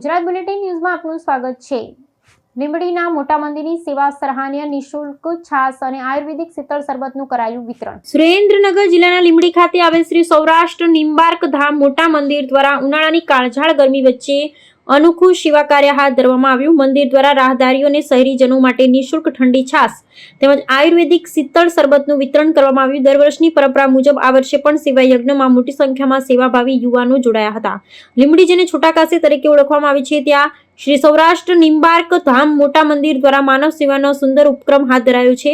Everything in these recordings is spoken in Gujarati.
ગુજરાત બુલેટિન ન્યૂઝમાં આપનું સ્વાગત છે। લીંબડીના મોટા મંદિરની સેવા સરાહનીય નિઃશુલ્ક છાસ અને આયુર્વેદિક શીતળ શરબતનું કરાયું વિતરણ। સુરેન્દ્રનગર જિલ્લાના લીંબડી ખાતે આવેલ શ્રી સૌરાષ્ટ્ર નિંબાર્ક ધામ મોટા મંદિર દ્વારા ઉનાળાની કાળઝાળ ગરમી વચ્ચે અનોખું સેવા કાર્ય હાથ ધરવામાં આવ્યું। મંદિર દ્વારા રાહદારીઓ અને શહેરીજનો માટે નિઃશુલ્ક ઠંડી છાસ તેમજ આયુર્વેદિક શીતળ શરબતનું વિતરણ કરવામાં આવ્યું। દર વર્ષની પરંપરા મુજબ આ વર્ષે પણ સેવા યજ્ઞમાં મોટી સંખ્યામાં સેવાભાવી યુવાનો જોડાયા હતા। લીંબડી જેને છોટા કાશી તરીકે ઓળખવામાં આવે છે ત્યાં શ્રી સૌરાષ્ટ્ર નિંબાર્ક ધામ મોટા મંદિર દ્વારા માનવ સેવાનો સુંદર ઉપક્રમ હાથ ધરાયો છે।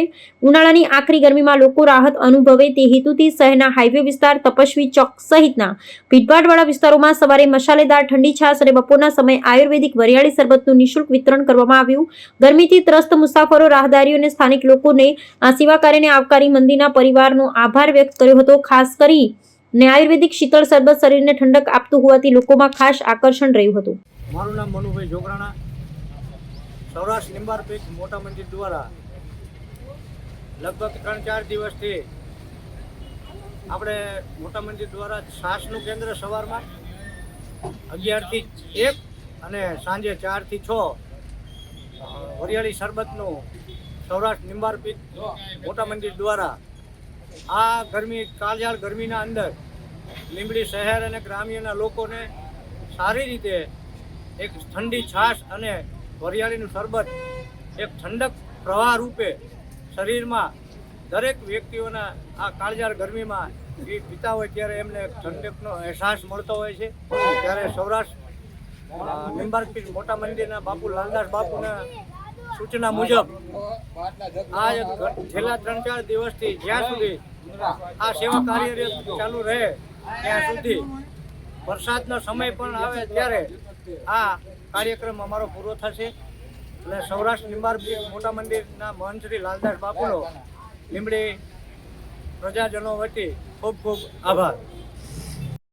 ઉનાળાની આખરી ગરમીમાં લોકો રાહત અનુભવે તે હેતુથી શહેરના હાઈવે વિસ્તાર, તપસ્વી ચોક સહિતના ભીડભાડવાળા વિસ્તારોમાં સવારે મસાલેદાર ઠંડી છાસ અને બપોરના સમયે આયુર્વેદિક વરિયાળી શરબતનું નિઃશુલ્ક વિતરણ કરવામાં આવ્યું। ગરમીથી ત્રસ્ત મુસાફરો, રાહદારીઓ અને સ્થાનિક લોકોને આ સેવા કાર્યને આવકારી મંદિરના પરિવારનો આભાર વ્યક્ત કર્યો હતો। ખાસ કરીને આયુર્વેદિક શીતળ શરબત શરીરને ઠંડક આપતું હોવાથી લોકોમાં ખાસ આકર્ષણ રહ્યું હતું। મારું નામ મનુભાઈ જોગરાણા। સૌરાષ્ટ્ર નિંબાર્ક મોટા મંદિર દ્વારા લગભગ 3-4 દિવસથી આપણે મોટા મંદિર દ્વારા છાસનું કેન્દ્ર સવારમાં 11 થી 1 અને સાંજે 4 થી 6 વરિયાળી શરબતનું સૌરાષ્ટ્ર નિંબાર્ક મોટા મંદિર દ્વારા આ કાળઝાળ ગરમીના અંદર લીંબડી શહેર અને ગ્રામ્યના લોકોને સારી રીતે એક ઠંડી છાશ અને વરિયાળીનું શરબત એક ઠંડક પ્રવાહ રૂપે શરીરમાં દરેક વ્યક્તિઓના આ કાળઝાળ ગરમીમાં એ પીતા હોય ત્યારે એમને ઠંડકનો અહેસાસ મળતો હોય છે। ત્યારે સૌરાષ્ટ્ર નિંબાર્ક મોટા મંદિરના બાપુ લાલદાસ બાપુના સૂચના મુજબ આ છેલ્લા 3-4 દિવસથી જ્યાં સુધી આ સેવા કાર્ય ચાલુ રહે ત્યાં સુધી વરસાદનો સમય પણ આવે ત્યારે આ કાર્યક્રમ અમારો પૂરો થશે। એટલે સૌરાષ્ટ્ર નિંબાર્ક મોટા મંદિરના મહંત શ્રી લાલદાસ બાપુનો લીંબડી પ્રજાજનો વતી ખૂબ ખૂબ આભાર।